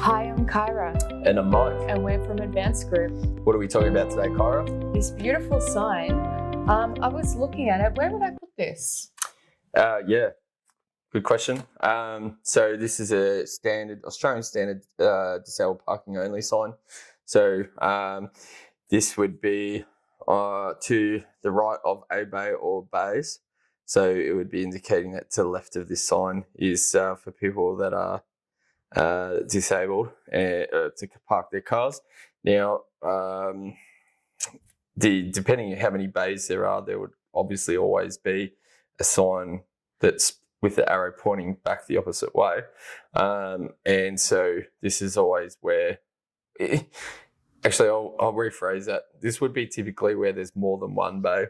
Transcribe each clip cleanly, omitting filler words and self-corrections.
Hi, I'm Kyra. And I'm Mike. And we're from Advanced Group. What are we talking about today, Kyra? This beautiful sign, I was looking at it. Where would I put this? Yeah, good question. So this is a Australian standard disabled parking only sign. So this would be to the right of a bay or bays. So it would be indicating that to the left of this sign is for people that are disabled to park their cars. Now, depending on how many bays there are, there would obviously always be a sign that's with the arrow pointing back the opposite way. And so this is always where... Actually, I'll rephrase that. This would be typically where there's more than one bay.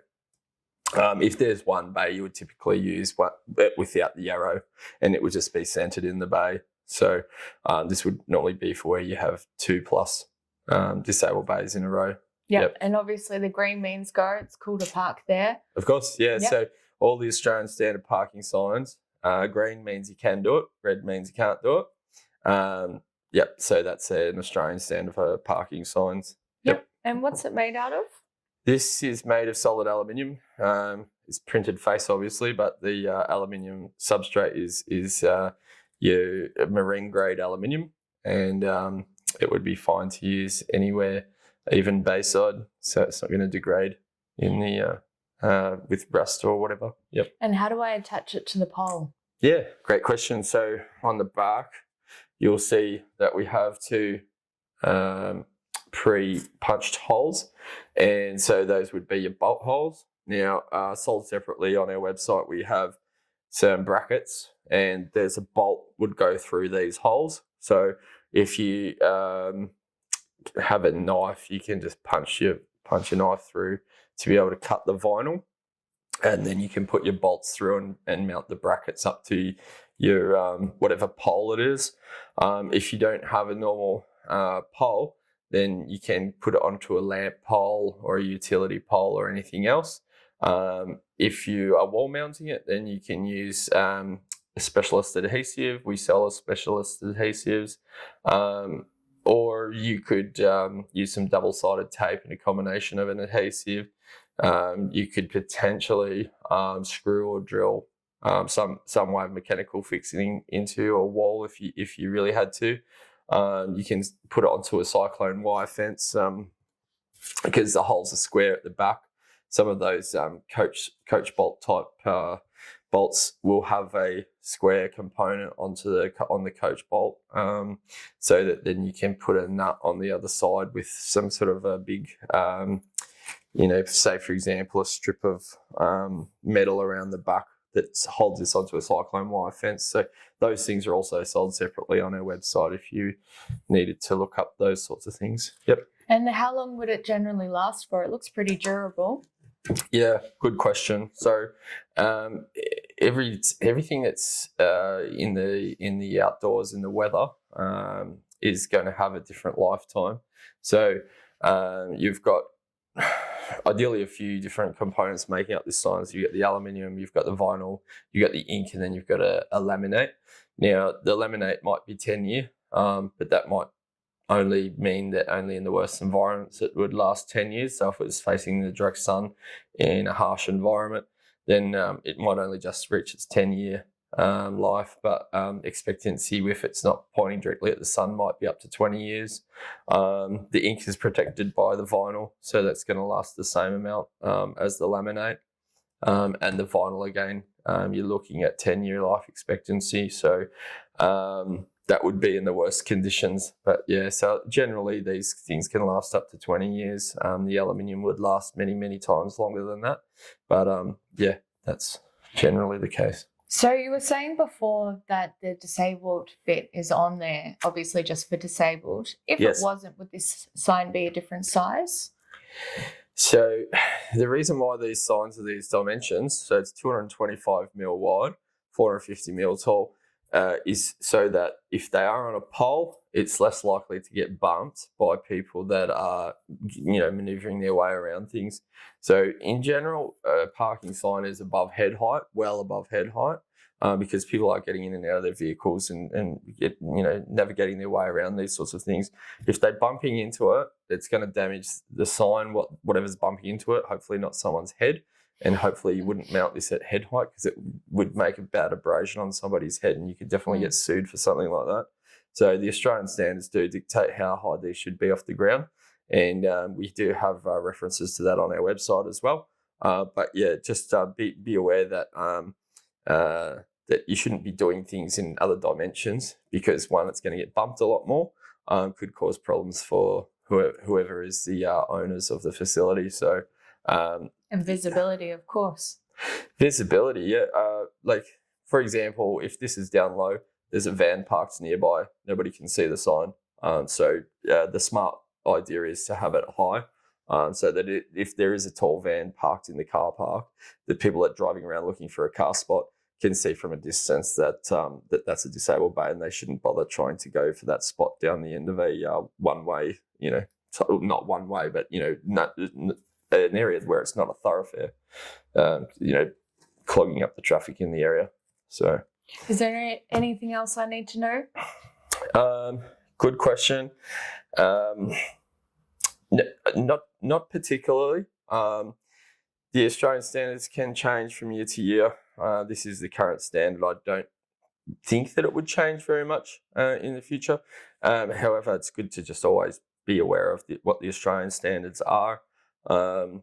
If there's one bay, you would typically use one without the arrow, and it would just be centered in the bay. So this would normally be for where you have 2+ disabled bays in a row. Yep. And obviously the green means go. It's cool to park there. Of course, yeah. Yep. So all the Australian standard parking signs, green means you can do it, red means you can't do it. Yep, so that's an Australian standard for parking signs. Yep. And what's it made out of? This is made of solid aluminium. It's printed face, obviously, but the aluminium substrate is your marine grade aluminium, and it would be fine to use anywhere, even bayside. So it's not going to degrade in the with rust or whatever. Yep. And how do I attach it to the pole? Yeah, great question. So on the back, you'll see that we have two pre-punched holes, and so those would be your bolt holes. Now, sold separately on our website, we have some brackets, and there's a bolt would go through these holes. So if you have a knife, you can just punch your knife through to be able to cut the vinyl, and then you can put your bolts through and mount the brackets up to your whatever pole it is. If you don't have a normal pole, then you can put it onto a lamp pole or a utility pole or anything else. If you are wall mounting it, then you can use a specialist adhesive. We sell a specialist adhesives. Or you could use some double-sided tape and a combination of an adhesive. You could potentially screw or drill some way of mechanical fixing into a wall if you really had to. You can put it onto a cyclone wire fence because the holes are square at the back. Some of those coach bolt type bolts will have a square component on the coach bolt, so that then you can put a nut on the other side with some sort of a big, say for example, a strip of metal around the back that holds this onto a cyclone wire fence. So those things are also sold separately on our website if you needed to look up those sorts of things. Yep. And how long would it generally last for? It looks pretty durable. Yeah, good question. So everything that's in the outdoors in the weather is going to have a different lifetime. So you've got ideally a few different components making up this sign. So you've got the aluminium, you've got the vinyl, you've got the ink, and then you've got a laminate. Now, the laminate might be 10-year, but that might only mean that only in the worst environments it would last 10 years. So if it was facing the direct sun in a harsh environment, then it might only just reach its 10-year life, but expectancy, if it's not pointing directly at the sun, might be up to 20 years. The ink is protected by the vinyl, so that's going to last the same amount as the laminate. And the vinyl, again, you're looking at 10-year life expectancy. So that would be in the worst conditions. But yeah, so generally these things can last up to 20 years. The aluminium would last many, many times longer than that. But yeah, that's generally the case. So you were saying before that the disabled bit is on there, obviously just for disabled. If Yes. It wasn't, would this sign be a different size? So the reason why these signs are these dimensions, so it's 225 mil wide, 450 mil tall, is so that if they are on a pole, it's less likely to get bumped by people that are, manoeuvring their way around things. So in general, a parking sign is above head height, well above head height. because people are getting in and out of their vehicles and navigating their way around these sorts of things. If they're bumping into it, it's going to damage the sign, whatever's bumping into it, hopefully not someone's head. And hopefully you wouldn't mount this at head height because it would make a bad abrasion on somebody's head, and you could definitely get sued for something like that. So the Australian standards do dictate how high these should be off the ground. And we do have references to that on our website as well. But yeah, just be aware that that you shouldn't be doing things in other dimensions, because one, it's going to get bumped a lot more, could cause problems for whoever is the owners of the facility. So and visibility, of course. Visibility, yeah. Like, for example, if this is down low, there's a van parked nearby, nobody can see the sign. So the smart idea is to have it high, so that if there is a tall van parked in the car park, the people that are driving around looking for a car spot can see from a distance that that's a disabled bay, and they shouldn't bother trying to go for that spot down the end of a one-way, not one way, but, an area where it's not a thoroughfare, clogging up the traffic in the area. So, is there anything else I need to know? Good question. Not particularly. The Australian standards can change from year to year. This is the current standard. I don't think that it would change very much in the future. However, it's good to just always be aware of what the Australian standards are. I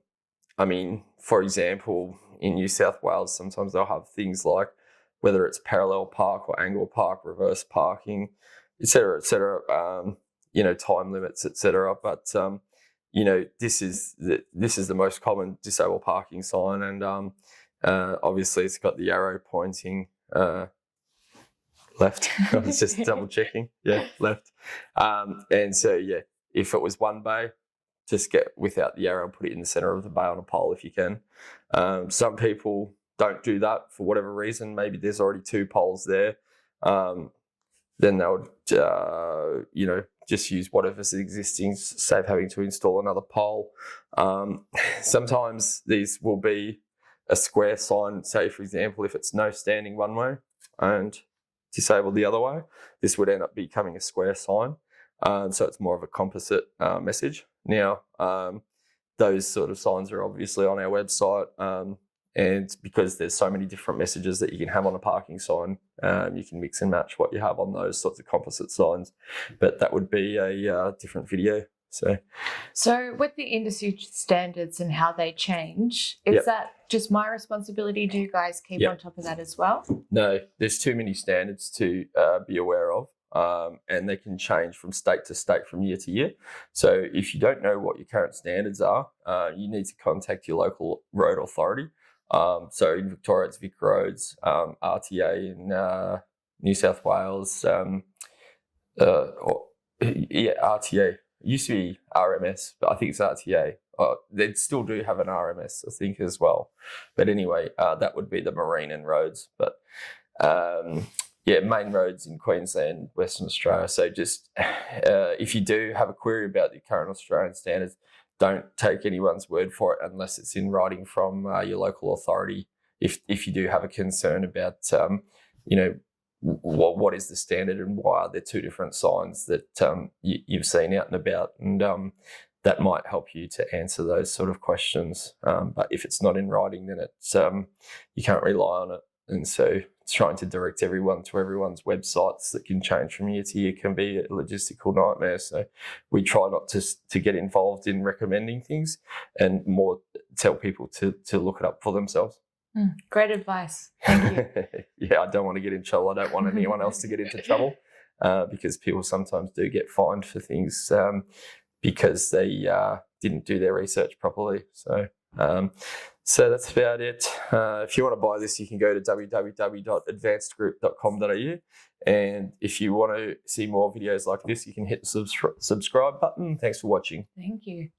mean, for example, in New South Wales, sometimes they'll have things like whether it's parallel park or angle park, reverse parking, et cetera, time limits, et cetera. But, this is the most common disabled parking sign. And obviously it's got the arrow pointing left. I was just double checking. Yeah, left. And so, yeah, if it was one bay, just get without the arrow, put it in the center of the bay on a pole if you can. Some people don't do that for whatever reason. Maybe there's already two poles there. Then they would, just use whatever's existing, save having to install another pole. Sometimes these will be a square sign. Say, for example, if it's no standing one way and disabled the other way, this would end up becoming a square sign. So it's more of a composite message. Now, those sort of signs are obviously on our website, and because there's so many different messages that you can have on a parking sign, you can mix and match what you have on those sorts of composite signs. But that would be a different video. So with the industry standards and how they change, is that just my responsibility? Do you guys keep on top of that as well? No, there's too many standards to be aware of. And they can change from state to state, from year to year. So if you don't know what your current standards are, you need to contact your local road authority. So in Victoria, it's Vic Roads, RTA in New South Wales, RTA. It used to be RMS, but I think it's RTA. They still do have an RMS, I think, as well. But anyway, that would be the marine and roads. But main roads in Queensland, Western Australia. So just if you do have a query about the current Australian standards, don't take anyone's word for it unless it's in writing from your local authority. If you do have a concern about, what is the standard and why are there two different signs that you've seen out and about, and that might help you to answer those sort of questions. But if it's not in writing, then it's you can't rely on it. And so trying to direct everyone to everyone's websites that can change from year to year can be a logistical nightmare. So we try not to get involved in recommending things, and more tell people to look it up for themselves. Great advice. Thank you. Yeah, I don't want to get in trouble. I don't want anyone else to get into trouble, because people sometimes do get fined for things because they didn't do their research properly. So that's about it. If you want to buy this, you can go to www.advancedgroup.com.au. And if you want to see more videos like this, you can hit the subscribe button. Thanks for watching. Thank you.